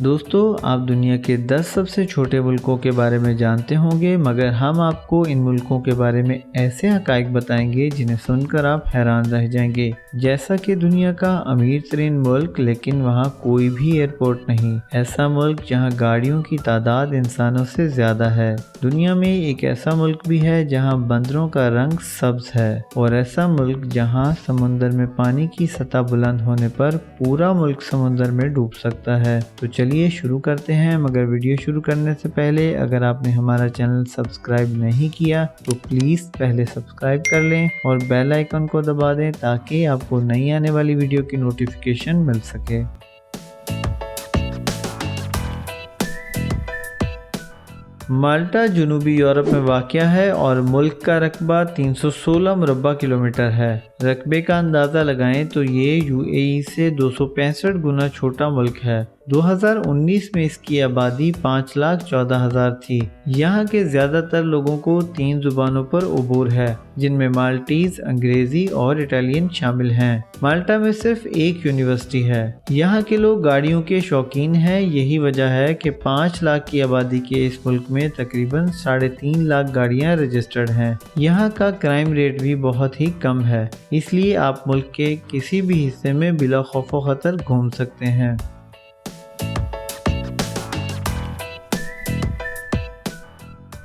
دوستو آپ دنیا کے 10 سب سے چھوٹے ملکوں کے بارے میں جانتے ہوں گے، مگر ہم آپ کو ان ملکوں کے بارے میں ایسے حقائق بتائیں گے جنہیں سن کر آپ حیران رہ جائیں گے۔ جیسا کہ دنیا کا امیر ترین ملک لیکن وہاں کوئی بھی ایئرپورٹ نہیں، ایسا ملک جہاں گاڑیوں کی تعداد انسانوں سے زیادہ ہے۔ دنیا میں ایک ایسا ملک بھی ہے جہاں بندروں کا رنگ سبز ہے، اور ایسا ملک جہاں سمندر میں پانی کی سطح بلند ہونے پر پورا ملک سمندر میں ڈوب سکتا ہے۔ تو چلیے شروع کرتے ہیں، مگر ویڈیو شروع کرنے سے پہلے اگر آپ نے ہمارا چینل سبسکرائب نہیں کیا تو پلیز پہلے سبسکرائب کر لیں اور بیل آئیکن کو دبا دیں تاکہ آپ کو نئی آنے والی ویڈیو کی نوٹیفیکیشن مل سکے۔ مالٹا جنوبی یورپ میں واقع ہے اور ملک کا رقبہ 316 مربع کلومیٹر ہے۔ رقبے کا اندازہ لگائیں تو یہ UAE سے 265 گنا چھوٹا ملک ہے۔ 2019 میں اس کی آبادی 5,14,000 تھی۔ یہاں کے زیادہ تر لوگوں کو 3 زبانوں پر عبور ہے، جن میں مالٹیز، انگریزی اور اٹالین شامل ہیں۔ مالٹا میں صرف ایک یونیورسٹی ہے۔ یہاں کے لوگ گاڑیوں کے شوقین ہیں، یہی وجہ ہے کہ 5 لاکھ کی آبادی کے اس ملک میں تقریباً 3.5 لاکھ گاڑیاں رجسٹرڈ ہیں۔ یہاں کا کرائم ریٹ بھی بہت ہی کم ہے، اس لیے آپ ملک کے کسی بھی حصے میں بلا خوف و خطر گھوم سکتے ہیں۔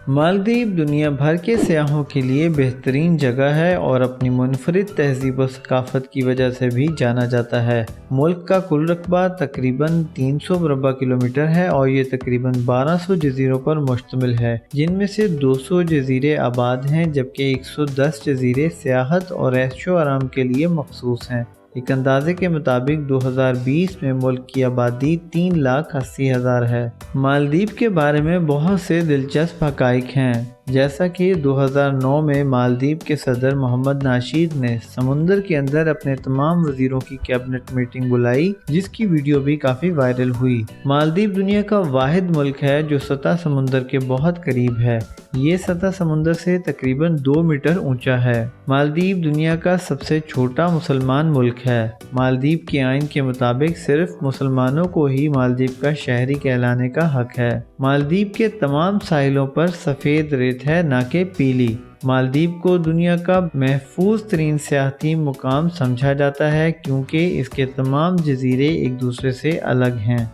مالدیپ دنیا بھر کے سیاحوں کے لیے بہترین جگہ ہے اور اپنی منفرد تہذیب و ثقافت کی وجہ سے بھی جانا جاتا ہے۔ ملک کا کل رقبہ تقریباً 300 مربع کلومیٹر ہے اور یہ تقریباً 1200 جزیروں پر مشتمل ہے، جن میں سے 200 جزیرے آباد ہیں جبکہ 110 جزیرے سیاحت اور عیش و آرام کے لیے مخصوص ہیں۔ ایک اندازے کے مطابق 2020 میں ملک کی آبادی 3,80,000 ہے۔ مالدیپ کے بارے میں بہت سے دلچسپ حقائق ہیں، جیسا کہ 2009 میں مالدیپ کے صدر محمد ناشید نے سمندر کے اندر اپنے تمام وزیروں کی کیبنٹ میٹنگ بلائی، جس کی ویڈیو بھی کافی وائرل ہوئی۔ مالدیپ دنیا کا واحد ملک ہے جو سطح سمندر کے بہت قریب ہے۔ یہ سطح سمندر سے تقریباً 2 میٹر اونچا ہے۔ مالدیپ دنیا کا سب سے چھوٹا مسلمان ملک ہے۔ مالدیپ کے آئین کے مطابق صرف مسلمانوں کو ہی مالدیپ کا شہری کہلانے کا حق ہے۔ مالدیپ کے تمام ساحلوں پر سفید ریت ہے، نہ کہ پیلی۔ مالدیپ کو دنیا کا محفوظ ترین سیاحتی مقام سمجھا جاتا ہے کیونکہ اس کے تمام جزیرے ایک دوسرے سے الگ ہیں۔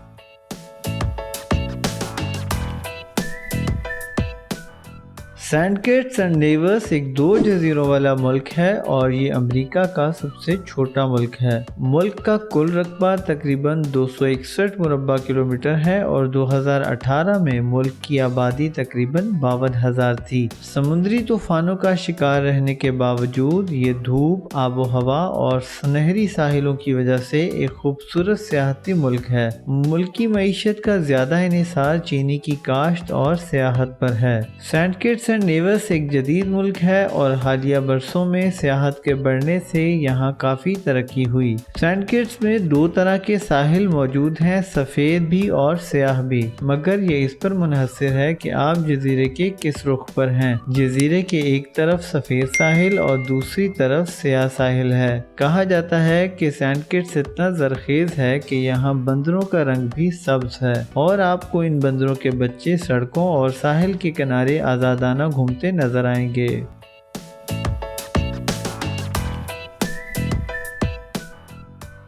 سینٹ کٹس اینڈ نیویس ایک 2 جزیروں والا ملک ہے اور یہ امریکہ کا سب سے چھوٹا ملک ہے۔ ملک کا کل رقبہ تقریباً 261 مربع کلومیٹر ہے اور 2018 میں ملک کی آبادی تقریباً 52,000 تھی۔ سمندری طوفانوں کا شکار رہنے کے باوجود یہ دھوپ، آب و ہوا اور سنہری ساحلوں کی وجہ سے ایک خوبصورت سیاحتی ملک ہے۔ ملک کی معیشت کا زیادہ انحصار چینی کی کاشت اور سیاحت پر ہے۔ سینٹ کٹس اینڈ نیویس ایک جدید ملک ہے اور حالیہ برسوں میں سیاحت کے بڑھنے سے یہاں کافی ترقی ہوئی۔ سینٹ کٹس میں 2 طرح کے ساحل موجود ہیں، سفید بھی اور سیاہ بھی، مگر یہ اس پر منحصر ہے کہ آپ جزیرے کے کس رخ پر ہیں۔ جزیرے کے ایک طرف سفید ساحل اور دوسری طرف سیاہ ساحل ہے۔ کہا جاتا ہے کہ سینٹ کٹس اتنا زرخیز ہے کہ یہاں بندروں کا رنگ بھی سبز ہے اور آپ کو ان بندروں کے بچے سڑکوں اور ساحل کے کنارے آزادانہ گھومتے نظر آئیں گے۔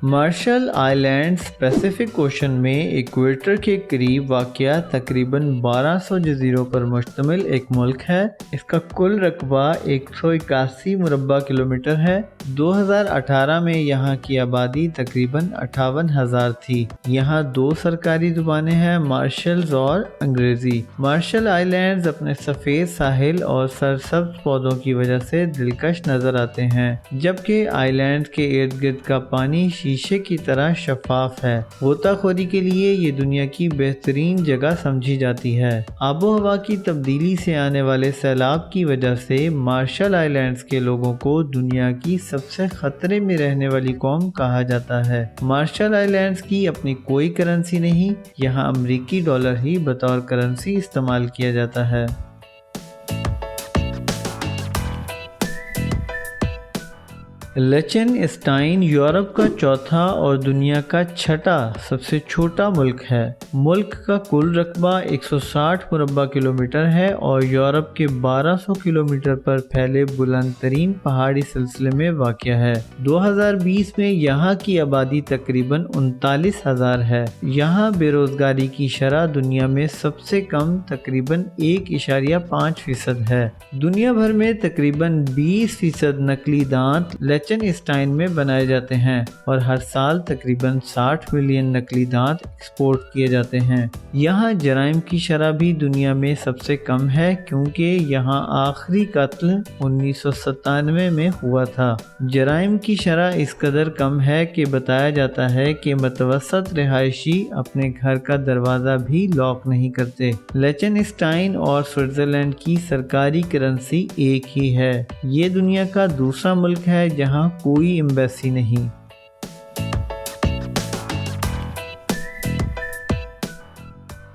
مارشل آئیلینڈز پیسیفک اوشن میں ایکویٹر کے قریب واقع تقریباً 1200 جزیروں پر مشتمل ایک ملک ہے۔ اس کا کل رقبہ 181 مربع کلومیٹر ہے۔ 2018 میں یہاں کی آبادی تقریباً 58,000 تھی۔ یہاں 2 سرکاری زبانیں ہیں، مارشلز اور انگریزی۔ مارشل آئیلینڈز اپنے سفید ساحل اور سرسبز پودوں کی وجہ سے دلکش نظر آتے ہیں، جبکہ آئیلینڈز کے ارد گرد کا پانی شیشے کی طرح شفاف ہے۔ غوطہ خوری کے لیے یہ دنیا کی بہترین جگہ سمجھی جاتی ہے۔ آب و ہوا کی تبدیلی سے آنے والے سیلاب کی وجہ سے مارشل آئیلینڈز کے لوگوں کو دنیا کی سب سے خطرے میں رہنے والی قوم کہا جاتا ہے۔ مارشل آئیلینڈز کی اپنی کوئی کرنسی نہیں، یہاں امریکی ڈالر ہی بطور کرنسی استعمال کیا جاتا ہے۔ लिechtenस्टाइन यूरोप का चौथा और दुनिया का छठा सबसे छोटा मुल्क है। मुल्क का कुल रकबा 160 मुरब्बा किलोमीटर है और यूरोप के 1200 किलोमीटर पर फैले बुलंद तरीन पहाड़ी सिलसिले में वाक़या है। 2020 में यहाँ की आबादी तकरीबन 39,000 है। यहाँ बेरोजगारी की शरह दुनिया में सबसे कम तकरीबन 1.5% है। दुनिया भर में तकरीबन 20% नकली दांत लिechtenस्टाइन में बनाए जाते हैं और हर साल तकरीबन 60 मिलियन नकली दांत एक्सपोर्ट किए जाते हैं। यहाँ जराइम की शरह भी दुनिया में सबसे कम है क्योंकि यहाँ आखिरी कत्ल 1997 में हुआ था। जराइम की शरह इस कदर कम है कि बताया जाता है कि मतवसत रिहायशी अपने घर का दरवाज़ा भी लॉक नहीं करते। लिechtenस्टाइन और स्विट्ज़रलैंड की सरकारी करेंसी एक ही है। ये दुनिया का दूसरा मुल्क है जहाँ कोई एम्बेसी नहीं।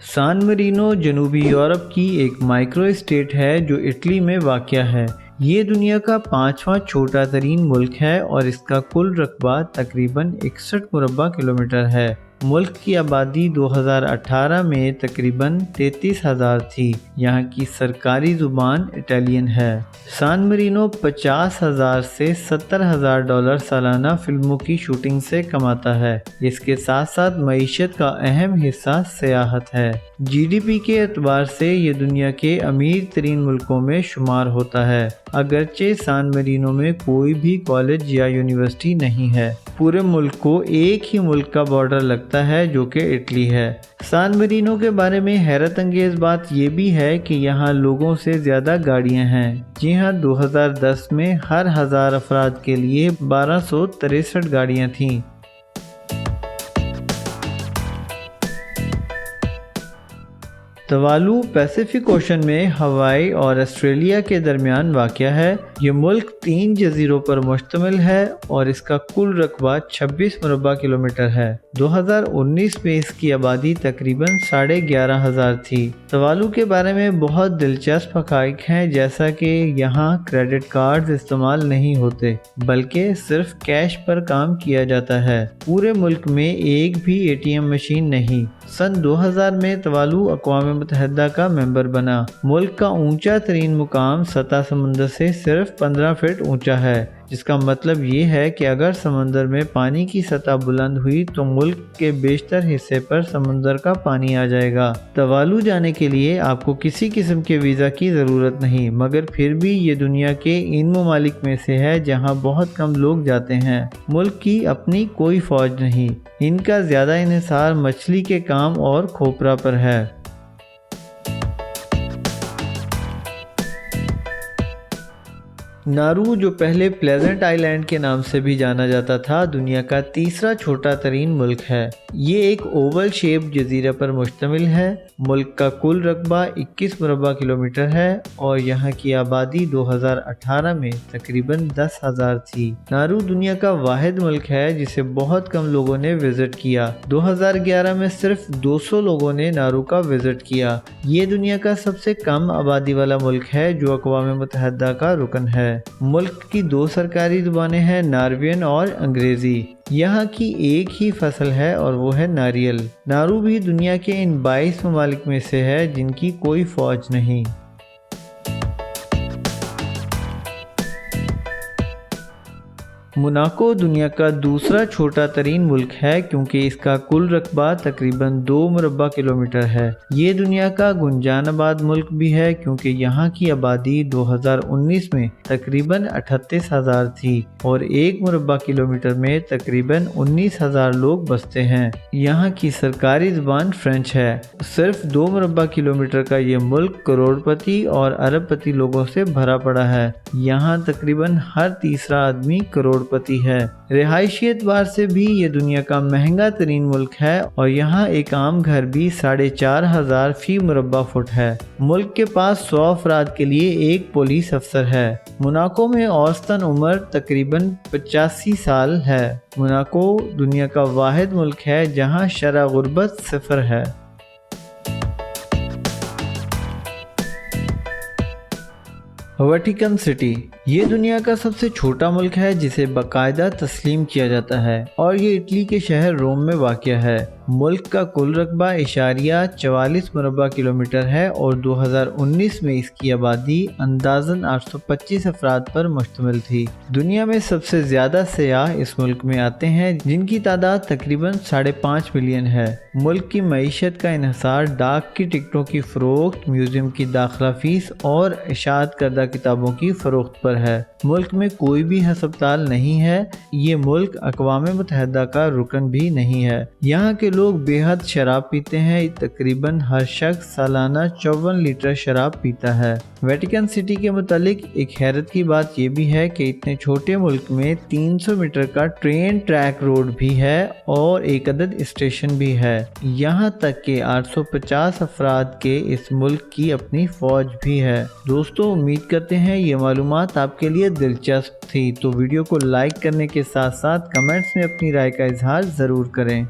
सान मरीनो जनूबी यूरोप की एक माइक्रो स्टेट है जो इटली में वाक़या है। ये दुनिया का 5वां छोटा तरीन मुल्क है और इसका कुल रकबा तकरीबन 61 मुरब्बा किलोमीटर है। मुल्क की आबादी 2018 में तकरीबन 33,000 थी। यहाँ की सरकारी ज़ुबान इटालियन है। सान मरीनो 50,000 से 70,000 डॉलर सालाना फिल्मों की शूटिंग से कमाता है। इसके साथ साथ मईशत का अहम हिस्सा सियाहत है। GDP के एतबार से ये दुनिया के अमीर तरीन मुल्कों में शुमार होता है। अगरचे सान मरीनो में कोई भी कॉलेज या यूनिवर्सिटी नहीं है। पूरे मुल्क को एक ही मुल्क का बॉर्डर लगता है जो कि इटली है। सान मरीनो के बारे में हैरत अंगेज़ बात यह भी है कि यहाँ लोगों से ज़्यादा गाड़ियाँ हैं। जी हाँ, 2010 में हर 1000 अफराद के लिए 1263 गाड़ियाँ थीं। तवालू पैसिफिक ओशन में हवाई और ऑस्ट्रेलिया के दरमियान वाक़या है। ये मुल्क 3 जज़ीरों पर मुश्तमिल है और इसका कुल रकबा 26 मुरब्बा किलोमीटर है। 2019 में इसकी आबादी तकरीबन 11,500 थी। तवालू के बारे में बहुत दिलचस्प हक़ाइक़ हैं, जैसा कि यहाँ क्रेडिट कार्ड्स इस्तेमाल नहीं होते बल्कि सिर्फ कैश पर काम किया जाता है। पूरे मुल्क में एक भी ATM मशीन नहीं। सन 2000 में तवालू अक़वाम मुत्तहिदा का मेंबर बना। मुल्क का ऊंचा तरीन मुकाम सतह समंदर से सिर्फ 15 फीट ऊंचा है, जिसका मतलब ये है कि अगर समंदर में पानी की सतह बुलंद हुई तो मुल्क के बेशतर हिस्से पर समंदर का पानी आ जाएगा। तवालू जाने के लिए आपको किसी किस्म के वीज़ा की ज़रूरत नहीं, मगर फिर भी ये दुनिया के इन ममालिक में से है जहाँ बहुत कम लोग जाते हैं। मुल्क की अपनी कोई फ़ौज नहीं। इनका ज़्यादा इन्हिसार मछली के काम और खोपरा पर है। नारू, जो पहले प्लेजेंट आइलैंड के नाम से भी जाना जाता था, दुनिया का तीसरा छोटा तरीन मुल्क है। ये एक ओवल शेप जजीरा पर मुश्तमिल है। मुल्क का कुल रकबा 21 मुरब्बा किलोमीटर है और यहाँ की आबादी 2018 में तकरीबन 10,000 थी। नारू दुनिया का वाहिद मुल्क है जिसे बहुत कम लोगों ने विजिट किया। 2011 में सिर्फ 200 लोगों ने नारू का विजिट किया। ये दुनिया का सबसे कम आबादी वाला मुल्क है जो अक़वाम मुत्तहिदा का रुकन है। मुल्क की 2 सरकारी ज़ुबानें हैं, नार्वियन और अंग्रेज़ी। यहाँ की एक ही फसल है और वो है नारियल। नारू भी दुनिया के इन 22 ममालिक में से है जिनकी कोई फ़ौज नहीं। मोनाको दुनिया का दूसरा छोटा तरीन मुल्क है क्योंकि इसका कुल रकबा तकरीबन 2 मुरब्बा किलोमीटर है। ये दुनिया का गुंजानाबाद मुल्क भी है क्योंकि यहाँ की आबादी 2019 में तकरीबन 38,000 थी और 1 मुरब्बा किलोमीटर में तकरीबन 19,000 लोग बसते हैं। यहाँ की सरकारी ज़ुबान फ्रेंच है। सिर्फ 2 मुरब्बा किलोमीटर का ये मुल्क करोड़पति और अरबपति लोगों से भरा पड़ा है। यहाँ तकरीबन हर तीसरा आदमी करोड़पति है। रिहायशी एतबार से भी ये दुनिया का महंगा तरीन मुल्क है और यहाँ एक आम घर भी 4,500 फी मुरब्बा फुट है। मुल्क के पास 100 अफराद के लिए एक पुलिस अफसर है। मोनाको में औसतन उम्र तकरीबन 85 साल है। मोनाको दुनिया का वाहिद मुल्क है जहाँ शरह गुर्बत 0 है। वेटिकन सिटी, ये दुनिया का सबसे छोटा मुल्क है जिसे बाकायदा तस्लीम किया जाता है और ये इटली के शहर रोम में वाक़ है। मुल्क का कुल रकबा इशारिया 44 मुरबा किलोमीटर है और 2019 में इसकी आबादी अंदाज़न 825 अफराद पर मुश्तमिल थी। दुनिया में सबसे ज़्यादा सयाह इस मुल्क में आते हैं जिनकी तादाद तकरीबन 5.5 मिलियन है। मुल्क की मईशत का इन्हिसार डाक की टिकटों की फ़रोख्त, म्यूज़ियम की दाखिला फ़ीस और इशाअत करदा किताबों की फ़रोख्त पर है। मुल्क में कोई भी हस्पताल नहीं है। ये मुल्क अक़वाम मुत्तहिदा का रुकन भी नहीं है। यहाँ के लोग बेहद शराब पीते हैं। तकरीबन हर शख्स सालाना 54 लीटर शराब पीता है। वेटिकन सिटी के मुतालिक एक हैरत की बात यह भी है कि इतने छोटे मुल्क में 300 मीटर का ट्रेन ट्रैक रोड भी है और एक अदद स्टेशन भी है। यहाँ तक कि 850 अफराद के इस मुल्क की अपनी फौज भी है। दोस्तों, उम्मीद करते हैं ये मालूमात आपके लिए दिलचस्प थी, तो वीडियो को लाइक करने के साथ साथ कमेंट्स में अपनी राय का इजहार ज़रूर करें।